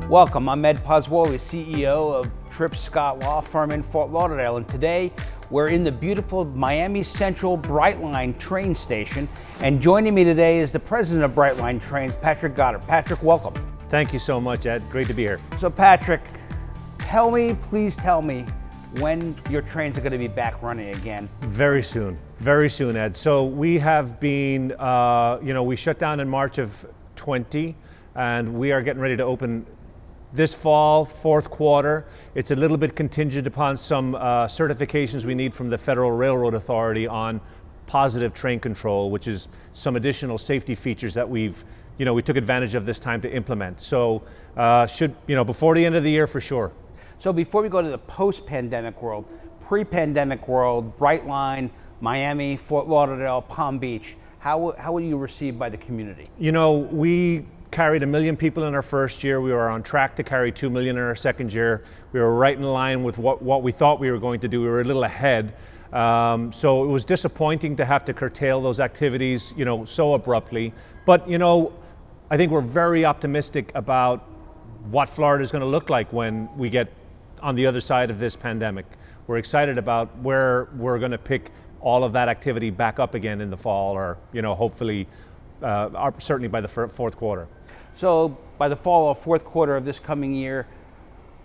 Welcome, I'm Ed Pozzuoli, CEO of Tripp Scott Law Firm in Fort Lauderdale, and today we're in the beautiful Miami Central Brightline train station, and joining me today is the president of Brightline Trains, Patrick Goddard. Patrick, welcome. Thank you so much, Ed. Great to be here. So Patrick, please tell me when your trains are going to be back running again. Very soon, Ed. So we have been, we shut down in March of 20, and we are getting ready to open this fall, fourth quarter. It's a little bit contingent upon some certifications we need from the Federal Railroad Authority on positive train control, which is some additional safety features that we took advantage of this time to implement. So before the end of the year for sure. So before we go to the post-pandemic world, pre-pandemic world, Brightline, Miami, Fort Lauderdale, Palm Beach, how were you received by the community? We carried 1 million people in our first year. We were on track to carry 2 million in our second year. We were right in line with what we thought we were going to do. We were a little ahead. So it was disappointing to have to curtail those activities, so abruptly. But, I think we're very optimistic about what Florida is going to look like when we get on the other side of this pandemic. We're excited about where we're going to pick all of that activity back up again in the fall, or, hopefully, certainly by the fourth quarter. So by the fall or fourth quarter of this coming year,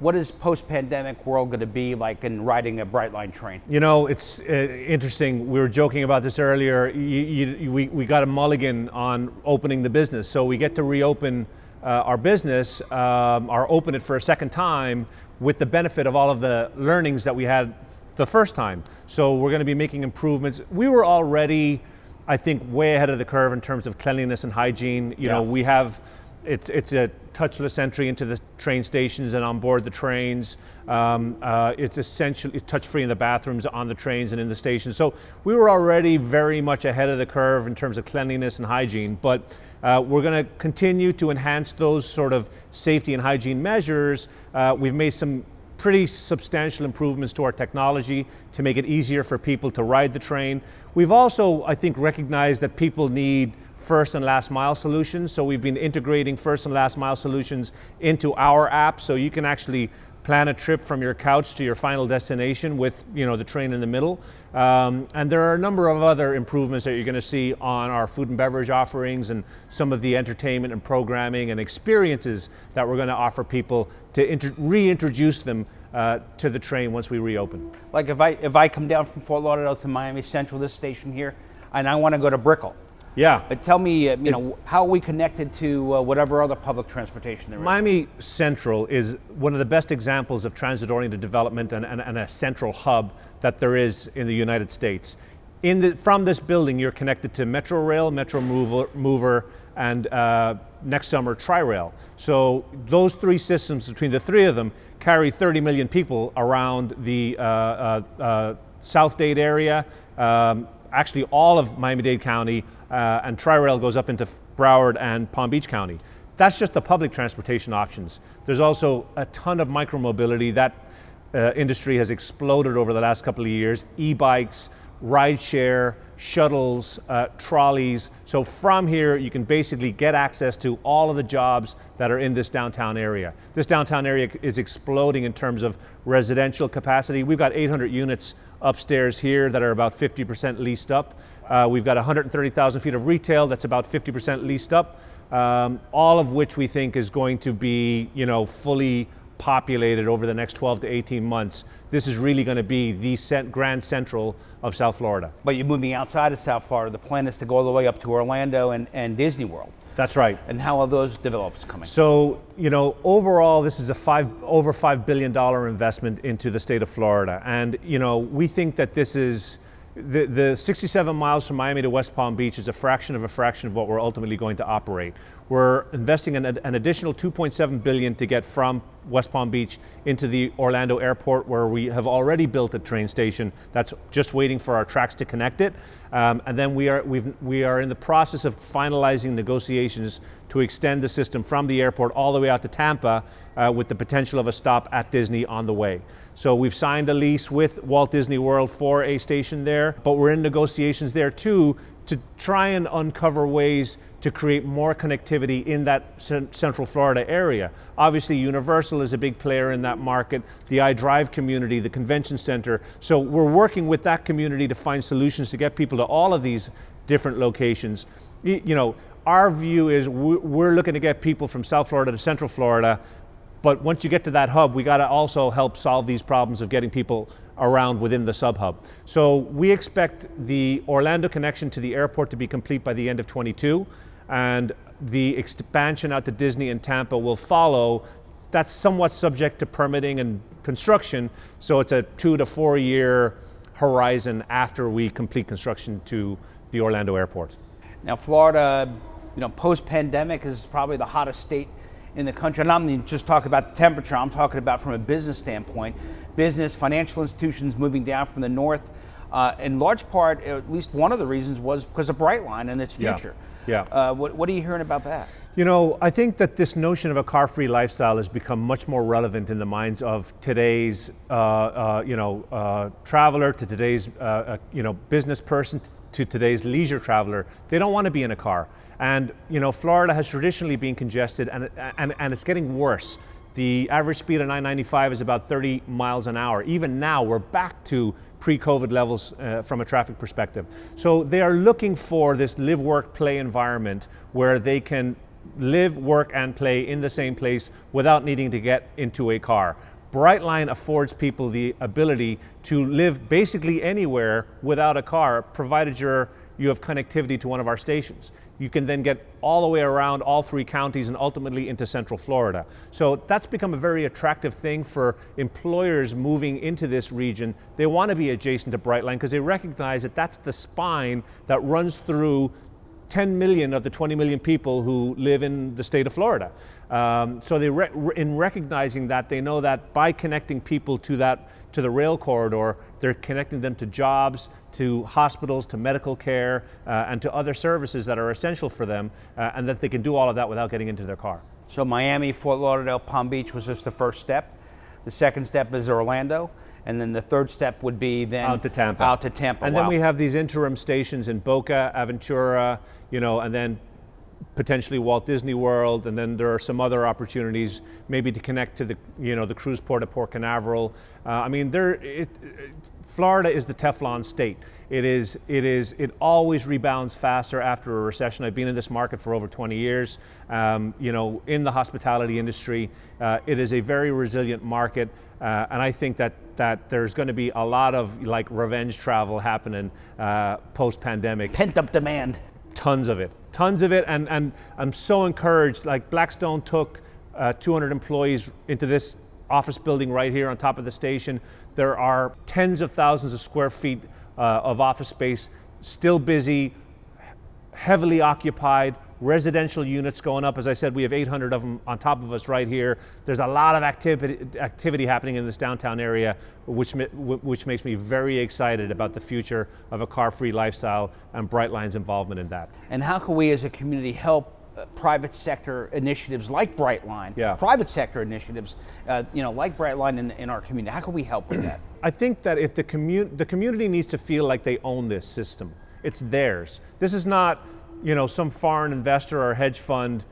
what is post-pandemic world going to be like in riding a Brightline train? It's interesting. We were joking about this earlier. We got a mulligan on opening the business. So we get to reopen our business, or open it for a second time with the benefit of all of the learnings that we had the first time. So we're going to be making improvements. We were already, I think, way ahead of the curve in terms of cleanliness and hygiene. We have, it's a touchless entry into the train stations and on board the trains. It's essentially touch-free in the bathrooms, on the trains and in the stations. So we were already very much ahead of the curve in terms of cleanliness and hygiene, but we're going to continue to enhance those sort of safety and hygiene measures. We've made some pretty substantial improvements to our technology to make it easier for people to ride the train. We've also, I think, recognized that people need first and last mile solutions. So we've been integrating first and last mile solutions into our app, so you can actually plan a trip from your couch to your final destination with the train in the middle. And there are a number of other improvements that you're going to see on our food and beverage offerings and some of the entertainment and programming and experiences that we're going to offer people to reintroduce them to the train once we reopen. Like if I come down from Fort Lauderdale to Miami Central, this station here, and I want to go to Brickell. Yeah. But tell me, how are we connected to whatever other public transportation there is? Miami Central is one of the best examples of transit-oriented development and a central hub that there is in the United States. From this building, you're connected to Metro Rail, Metro Mover, and next summer, Tri-Rail. So those three systems, between the three of them, carry 30 million people around the South Dade area, actually all of Miami-Dade County, and Tri-Rail goes up into Broward and Palm Beach County. That's just the public transportation options. There's also a ton of micromobility. That industry has exploded over the last couple of years. E-bikes, rideshare, shuttles, trolleys. So from here, you can basically get access to all of the jobs that are in this downtown area. This downtown area is exploding in terms of residential capacity. We've got 800 units upstairs here that are about 50% leased up. We've got 130,000 feet of retail that's about 50% leased up, all of which we think is going to be, fully populated over the next 12 to 18 months. This is really going to be the Grand Central of South Florida. But you're moving outside of South Florida. The plan is to go all the way up to Orlando and Disney World. That's right. And how are those developments coming? So, overall, this is over $5 billion investment into the state of Florida. And, we think that this is, the 67 miles from Miami to West Palm Beach is a fraction of what we're ultimately going to operate. We're investing an additional $2.7 billion to get from West Palm Beach into the Orlando airport, where we have already built a train station that's just waiting for our tracks to connect it. And then we are in the process of finalizing negotiations to extend the system from the airport all the way out to Tampa, with the potential of a stop at Disney on the way. So we've signed a lease with Walt Disney World for a station there, but we're in negotiations there too to try and uncover ways to create more connectivity in that Central Florida area. Obviously, Universal is a big player in that market, the iDrive community, the convention center. So we're working with that community to find solutions to get people to all of these different locations. You know, our view is we're looking to get people from South Florida to Central Florida, but once you get to that hub, we got to also help solve these problems of getting people around within the sub-hub. So we expect the Orlando connection to the airport to be complete by the end of 22, and the expansion out to Disney and Tampa will follow. That's somewhat subject to permitting and construction, so it's a 2 to 4 year horizon after we complete construction to the Orlando airport. Now, Florida, you know, post-pandemic is probably the hottest state in the country. And I'm not just talking about the temperature, I'm talking about from a business standpoint. Business, financial institutions moving down from the north. In large part, at least one of the reasons was because of Brightline and its future. Yeah. What are you hearing about that? You know, I think that this notion of a car-free lifestyle has become much more relevant in the minds of today's, traveler, to today's, business person, to today's leisure traveler. They don't want to be in a car. And, you know, Florida has traditionally been congested, and it's getting worse. The average speed on I-95 is about 30 miles an hour. Even now, we're back to pre-COVID levels from a traffic perspective. So they are looking for this live, work, play environment where they can live, work, and play in the same place without needing to get into a car. Brightline affords people the ability to live basically anywhere without a car, provided you have connectivity to one of our stations. You can then get all the way around all 3 counties and ultimately into Central Florida. So that's become a very attractive thing for employers moving into this region. They want to be adjacent to Brightline because they recognize that that's the spine that runs through 10 million of the 20 million people who live in the state of Florida. So in recognizing that, they know that by connecting people to the rail corridor, they're connecting them to jobs, to hospitals, to medical care, and to other services that are essential for them, and that they can do all of that without getting into their car. So Miami, Fort Lauderdale, Palm Beach was just the first step. The second step is Orlando. And then the third step would be then out to Tampa. And then we have these interim stations in Boca, Aventura, and then potentially Walt Disney World, and then there are some other opportunities maybe to connect to the cruise port at Port Canaveral. Florida is the Teflon state. It always rebounds faster after a recession. I've been in this market for over 20 years. In the hospitality industry, it is a very resilient market, and I think that there's going to be a lot of revenge travel happening post-pandemic. Pent-up demand. Tons of it, and I'm so encouraged. Like Blackstone took 200 employees into this office building right here on top of the station. There are tens of thousands of square feet of office space, still busy, heavily occupied, residential units going up. As I said, we have 800 of them on top of us right here. There's a lot of activity happening in this downtown area, which makes me very excited about the future of a car-free lifestyle and Brightline's involvement in that. And how can we as a community help private sector initiatives like Brightline, private sector initiatives, like Brightline in our community? How can we help with that? I think that if the community needs to feel like they own this system. It's theirs. This is not some foreign investor or hedge fund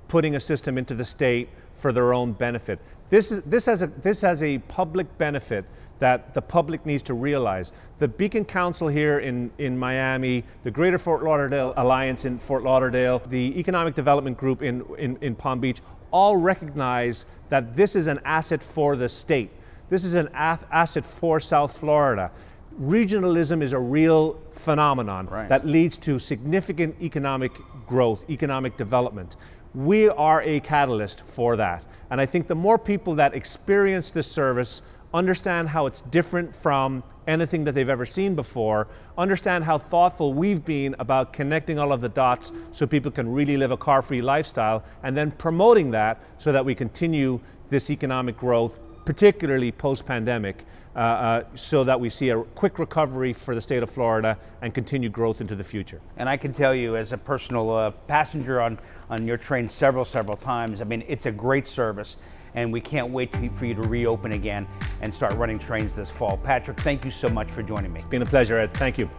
putting a system into the state for their own benefit. This has a public benefit that the public needs to realize. The Beacon Council here in Miami, the Greater Fort Lauderdale Alliance in Fort Lauderdale, the Economic Development Group in Palm Beach, all recognize that this is an asset for the state. This is an asset for South Florida. Regionalism is a real phenomenon that leads to significant economic growth, economic development. We are a catalyst for that. And I think the more people that experience this service, understand how it's different from anything that they've ever seen before, understand how thoughtful we've been about connecting all of the dots so people can really live a car-free lifestyle, and then promoting that so that we continue this economic growth, particularly post-pandemic, so that we see a quick recovery for the state of Florida and continued growth into the future. And I can tell you, as a personal passenger on your train several times, I mean, it's a great service, and we can't wait for you to reopen again and start running trains this fall. Patrick, thank you so much for joining me. It's been a pleasure, Ed. Thank you.